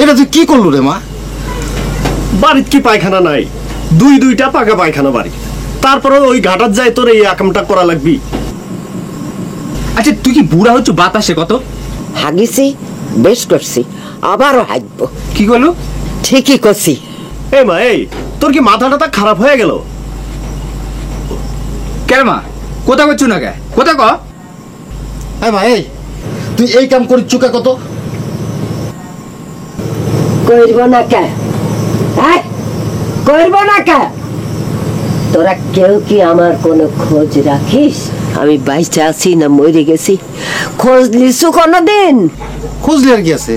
এটা তুই কি করলু রে মা? বাড়িত কি পায়খানা নাই? দুইটা পাকা পায়খানা বাড়ি, তারপরে ওই ঘাটার যায় তোর এই আকামটা করা লাগবি। আচ্ছা তুই কি বুড়া হচ্ছ বাতাসে কত? হাগিছি, বেশ করছি, আবারও হাগবো। কি করলো? ঠিকই করছি। এ মা, এই তোর কি মাথাটা খারাপ হয়ে গেল? কেন মা কোথা করছো না কে? কোথা ক? হ্যাঁ মা, এই তুই এই কাম করিস চুকা কত? করব না কে? হ্যাঁ, করব না কে? তোরা কেউ কি আমার কোনো খোঁজ রাখিস? আমি বাইচা আছি না মরে গেছি? খোঁজ লিসু কোনোদিন? খুঁজলে আর কি আছে,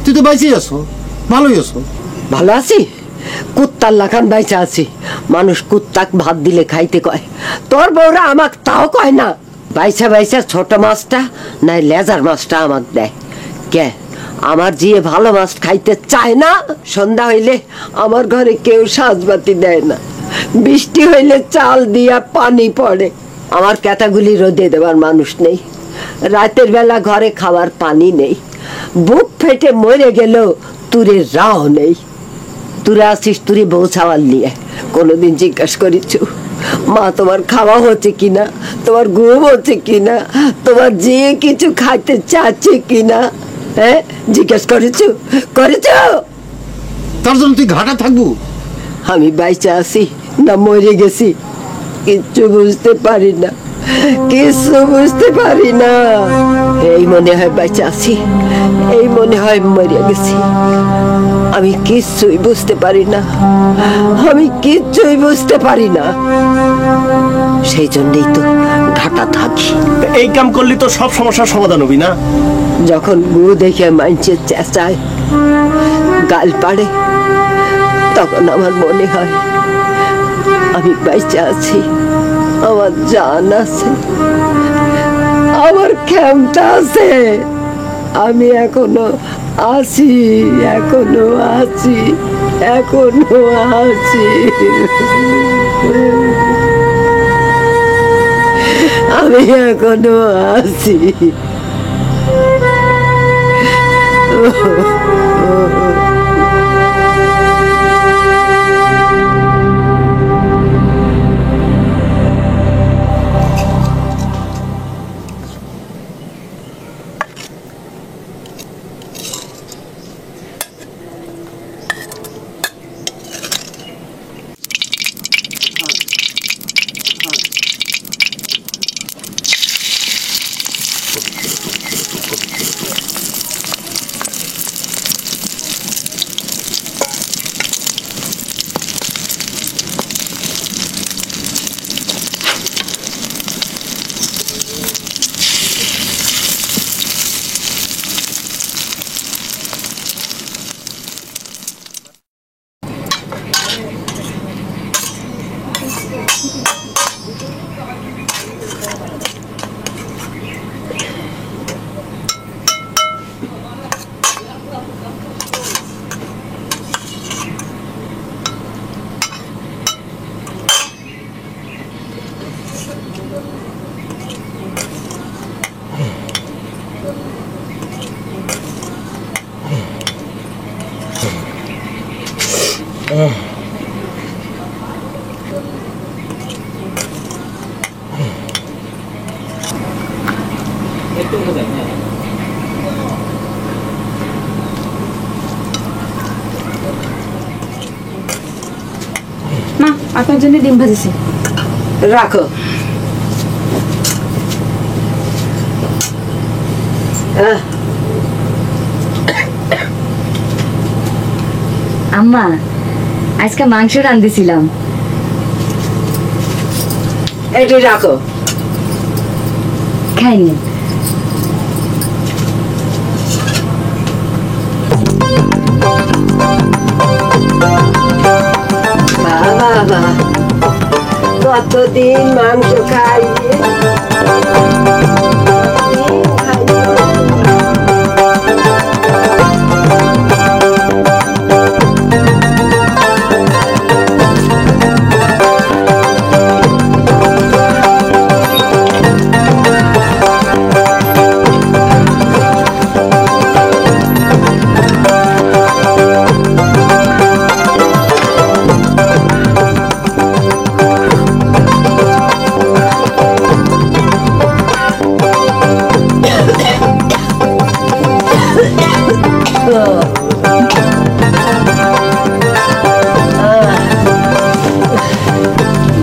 তুই তো বাইচেই আছো, ভালোই আছো। ভালো আছি? কুত্তার লাখান বাইচা আছি। মানুষ কুত্তাক ভাত দিলে খাইতে কয়, তোর বউরা আমাক তাও কয় না। বাইচা বাইচা ছোট মাছটা নাই লেজার মাছটা আমাক দেয়। কে আমার জিয়ে ভালো মাছ খাইতে চায় না? সন্ধ্যা হইলে আমার ঘরে কেউ সাজবাতি দেয় না, বৃষ্টি হইলে চাল দিয়া পানি পড়ে। আমার ক্যাটাগুলি রোদে দেওয়ার মানুষ নেই, রাতের বেলা ঘরে খাওয়ার পানি নেই, বুক ফেটে মরে গেলেও তুরের রাও নেই। তুরা আসিস তুরি বউ ছাওয়াল নিয়ে, কোনোদিন জিজ্ঞাসা করিস মা তোমার খাওয়া হচ্ছে কিনা, তোমার ঘুম হচ্ছে কিনা, তোমার যে কিছু খাইতে চাচ্ছে কিনা? হ্যাঁ, জিজ্ঞাসা করেছ? তার জন্য তুই ঘাটা থাকবো? আমি বাইচা আছি না মরে গেছি কিচ্ছু বুঝতে পারি না, কিছু বুঝতে পারি না। এই মনে হয় বাইচা আছি, এই মনে হয় মরে গেছি। আমি কিচ্ছুই বুঝতে পারি না, আমি কিচ্ছুই বুঝতে পারি না। সেই জন্যই তো ঘাটা থাকি। এই কাম করলি তো সব সমস্যার সমাধান হবি না? যখন গু দেখে মাইনছে চেঁচায়, গাল পাড়ে, তখন আমার মনে হয় আমি বাইচা আছি, আমার জান আছে, আমার ক্ষমতা আছে, আমি এখনো আছি, এখনো আছি, এখনো আছি। আমি এখনো আছি। মা, আপনার জন্য ডিম ভাজিছি। রাখো। আম্মা, আজকে মাংস রান্ধিছিলাম। এটি রাখো। খাইনি। বাবা, কতদিন মাংস খাই।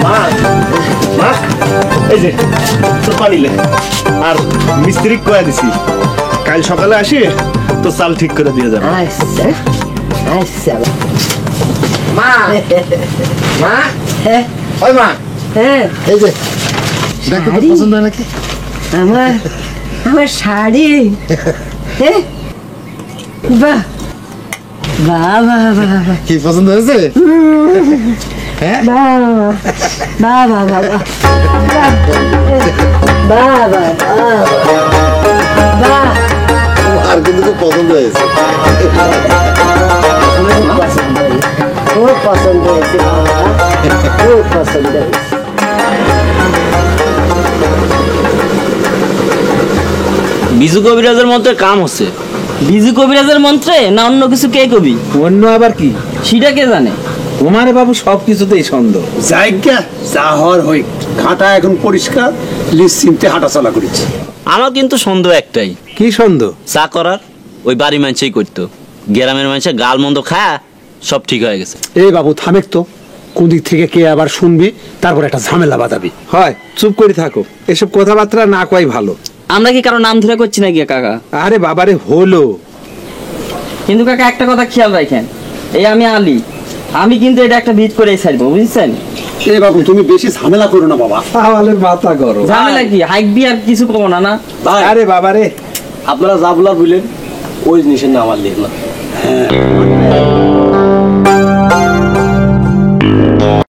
মা মা এই যে তোর পানি লে আর মিস্ত্রি কয়া দিছি কাল সকালে আসি তো চাল ঠিক করে দিয়ে যাবে আচ্ছা আচ্ছা মা মা হ্যাঁ ওই মা হ্যাঁ এই যে দেখো তো শাড়ি? পছন্দ হয় নাকি আমার আমার শাড়ি হ্যাঁ বাহ বাহ বাহ বাহ বাহ কি পছন্দ হয়েছে হ্যাঁ বাহ বাহ বাহ বাহ বাহ বাহ বাহ আর কিন্তু খুব পছন্দ হয়েছে খুব পছন্দ হয়েছে বাবা খুব পছন্দ হয়েছে বিজু কবিরাজের মন্ত্রে কাম হচ্ছে। বিজু কবিরাজের মন্ত্রে না অন্য কিছু কে কবি অন্য আবার কি? সেটা কে জানে? তোমার বাবু সব কিছুতেই সন্দেহ। জায়গা যা হওয়ার হই ঘাটা এখন পরিষ্কার নিশ্চিন্তে হাঁটাচলা করেছি আমার কিন্তু সন্দেহ একটাই, কি সন্দেহ? চা করার ওই বাড়ি মানুষই করতো, গ্রামের মানুষের গাল মন্দ খায় সব ঠিক হয়ে গেছে। এই বাবু থামেক তো, কোন দিক থেকে কে আবার শুনবি, তারপর একটা ঝামেলা বাঁধাবি। হয় চুপ করে থাকো, এসব কথাবার্তা না কই ভালো। আমরা কি কারো নাম ধরে করছি নাকি কাকা? আরে বাবারে হলো। কিন্তু কাকা একটা কথা খেয়াল রাখেন, এই আমি আলী, আমি কিন্তু এটা একটা ভিত করে ছাড়বো, বুঝছেন? এই বাবু তুমি বেশি ঝামেলা করো না বাবা তাহলে মাথা করো। ঝামেলা কি হাইকবি আর কিছু করবো না না। ভাই আরে বাবারে আপনারা যা বলার বুঝলেন ওই জিনিসের নাম আর লিখ না